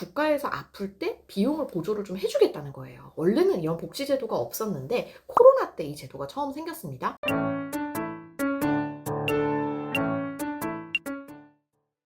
국가에서 아플 때 비용을 보조를 좀 해주겠다는 거예요. 원래는 이런 복지제도가 없었는데 코로나 때 이 제도가 처음 생겼습니다.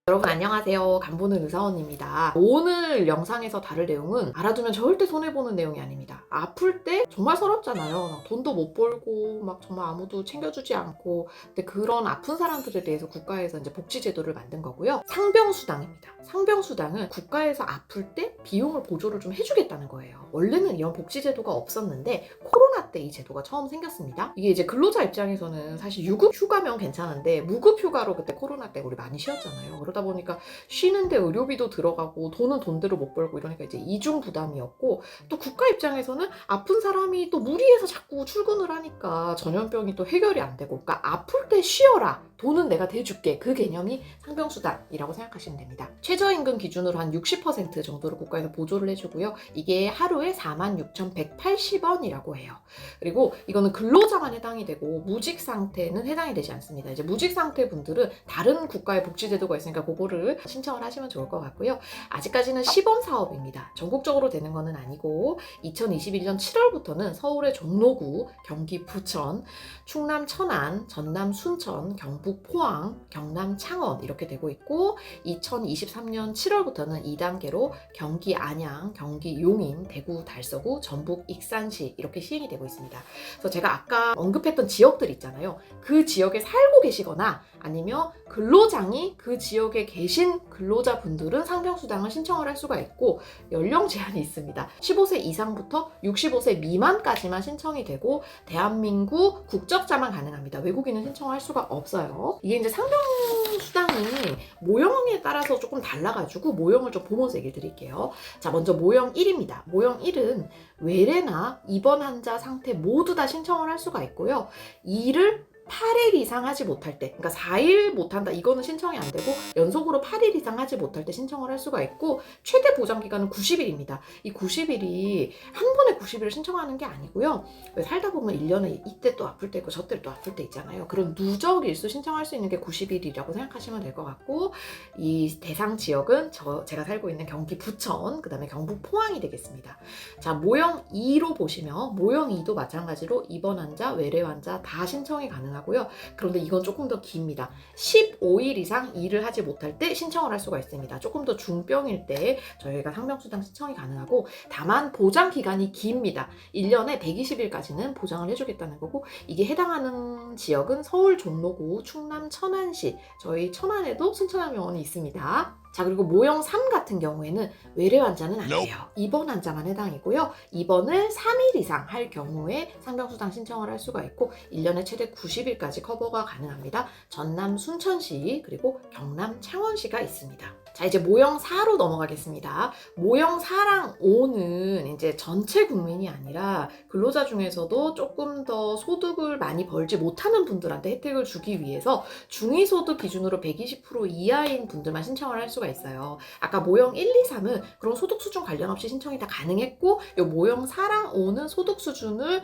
여러분 안녕하세요. 간보는 의사원입니다. 오늘 영상에서 다룰 내용은 알아두면 절대 손해보는 내용이 아닙니다. 아플 때 정말 서럽잖아요. 돈도 못 벌고 막 정말 아무도 챙겨주지 않고, 근데 그런 아픈 사람들에 대해서 국가에서 이제 복지제도를 만든 거고요. 상병수당입니다. 상병수당은 국가에서 아플 때 비용을 보조를 좀 해주겠다는 거예요. 원래는 이런 복지제도가 없었는데 코로나 때 이 제도가 처음 생겼습니다. 이게 이제 근로자 입장에서는 사실 유급 휴가면 괜찮은데 무급 휴가로 그때 코로나 때 우리 많이 쉬었잖아요. 그러다 보니까 쉬는데 의료비도 들어가고 돈은 돈대로 못 벌고 이러니까 이제 이중 부담이었고, 또 국가 입장에서는 아픈 사람이 또 무리해서 자꾸 출근을 하니까 전염병이 또 해결이 안 되고, 그러니까 아플 때 쉬어라, 돈은 내가 대줄게, 그 개념이 상병수당이라고 생각하시면 됩니다. 최저임금 기준으로 한 60% 정도를 국가에서 보조를 해주고요. 이게 하루에 46,180원이라고 해요. 그리고 이거는 근로자만 해당이 되고 무직 상태는 해당이 되지 않습니다. 이제 무직 상태 분들은 다른 국가의 복지제도가 있으니까 그거를 신청을 하시면 좋을 것 같고요. 아직까지는 시범 사업입니다. 전국적으로 되는 거는 아니고 2021년 7월부터는 서울의 종로구, 경기 부천, 충남 천안, 전남 순천, 경북 포항, 경남 창원 이렇게 되고 있고, 2023년 7월부터는 2단계로 경기 안양, 경기 용인, 대구 달서구, 전북 익산시 이렇게 시행이 되고 있습니다. 그래서 제가 아까 언급했던 지역들 있잖아요. 그 지역에 살고 계시거나 아니면 근로장이 그 지역에 계신 근로자분들은 상병수당을 신청을 할 수가 있고, 연령 제한이 있습니다. 15세 이상부터 65세 미만까지만 신청이 되고 대한민국 국적자만 가능합니다. 외국인은 신청할 수가 없어요. 이게 이제 상병수당이 모형에 따라서 조금 달라가지고 모형을 좀 보면서 얘기 드릴게요. 자, 먼저 모형 1입니다. 모형 1은 외래나 입원 환자 상태 모두 다 신청을 할 수가 있고요. 이를 8일 이상 하지 못할 때, 그러니까 4일 못한다 이거는 신청이 안 되고 연속으로 8일 이상 하지 못할 때 신청을 할 수가 있고, 최대 보장 기간은 90일입니다. 이 90일이 한 번에 90일을 신청하는 게 아니고요. 살다 보면 1년에 이때 또 아플 때 있고 저때 또 아플 때 있잖아요. 그런 누적 일수 신청할 수 있는 게 90일이라고 생각하시면 될 것 같고, 이 대상 지역은 제가 살고 있는 경기 부천, 그 다음에 경북 포항이 되겠습니다. 자, 모형 2로 보시면 모형 2도 마찬가지로 입원 환자, 외래 환자 다 신청이 가능합니다. 고요. 그런데 이건 조금 더 깁니다. 15일 이상 일을 하지 못할 때 신청을 할 수가 있습니다. 조금 더 중병일 때 저희가 상병수당 신청이 가능하고, 다만 보장 기간이 깁니다. 1년에 120일까지는 보장을 해주겠다는 거고, 이게 해당하는 지역은 서울 종로구, 충남 천안시, 저희 천안에도 순천함병원이 있습니다. 자, 그리고 모형 3 같은 경우에는 외래 환자는 아니에요. 입원 환자만 해당이고요. 입원을 3일 이상 할 경우에 상병수당 신청을 할 수가 있고, 1년에 최대 90일까지 커버가 가능합니다. 전남 순천시 그리고 경남 창원시가 있습니다. 자, 이제 모형 4로 넘어가겠습니다. 모형 4랑 5는 이제 전체 국민이 아니라 근로자 중에서도 조금 더 소득을 많이 벌지 못하는 분들한테 혜택을 주기 위해서 중위소득 기준으로 120% 이하인 분들만 신청을 할 수가 있어요. 아까 모형 1, 2, 3은 그런 소득 수준 관련 없이 신청이 다 가능했고, 이 모형 4랑 5는 소득 수준을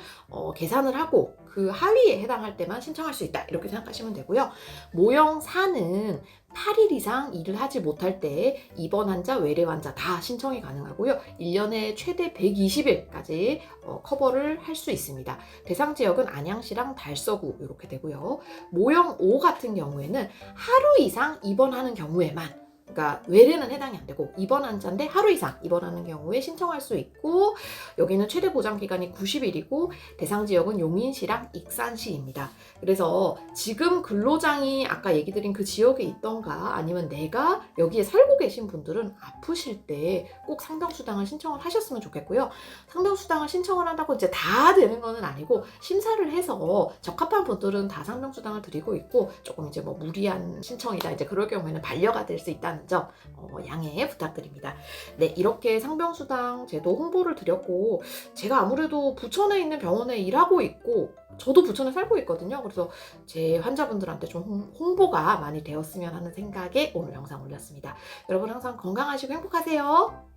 계산을 하고 그 하위에 해당할 때만 신청할 수 있다, 이렇게 생각하시면 되고요. 모형 4는 8일 이상 일을 하지 못할 때 입원 환자, 외래 환자 다 신청이 가능하고요. 1년에 최대 120일까지 커버를 할 수 있습니다. 대상 지역은 안양시랑 달서구 이렇게 되고요. 모형 5 같은 경우에는 하루 이상 입원하는 경우에만, 그러니까 외래는 해당이 안 되고 입원 환자인데 하루 이상 입원하는 경우에 신청할 수 있고, 여기는 최대 보장 기간이 90일이고 대상 지역은 용인시랑 익산시입니다. 그래서 지금 근로장이 아까 얘기 드린 그 지역에 있던가 아니면 내가 여기에 살고 계신 분들은 아프실 때 꼭 상병수당을 신청을 하셨으면 좋겠고요. 상병수당을 신청을 한다고 이제 다 되는 거는 아니고, 심사를 해서 적합한 분들은 다 상병수당을 드리고 있고, 조금 이제 뭐 무리한 신청이다 이제 그럴 경우에는 반려가 될 수 있다는 점 양해 부탁드립니다. 네, 이렇게 상병수당 제도 홍보를 드렸고, 제가 아무래도 부천에 있는 병원에 일하고 있고 저도 부천에 살고 있거든요. 그래서 제 환자분들한테 좀 홍보가 많이 되었으면 하는 생각에 오늘 영상 올렸습니다. 여러분 항상 건강하시고 행복하세요.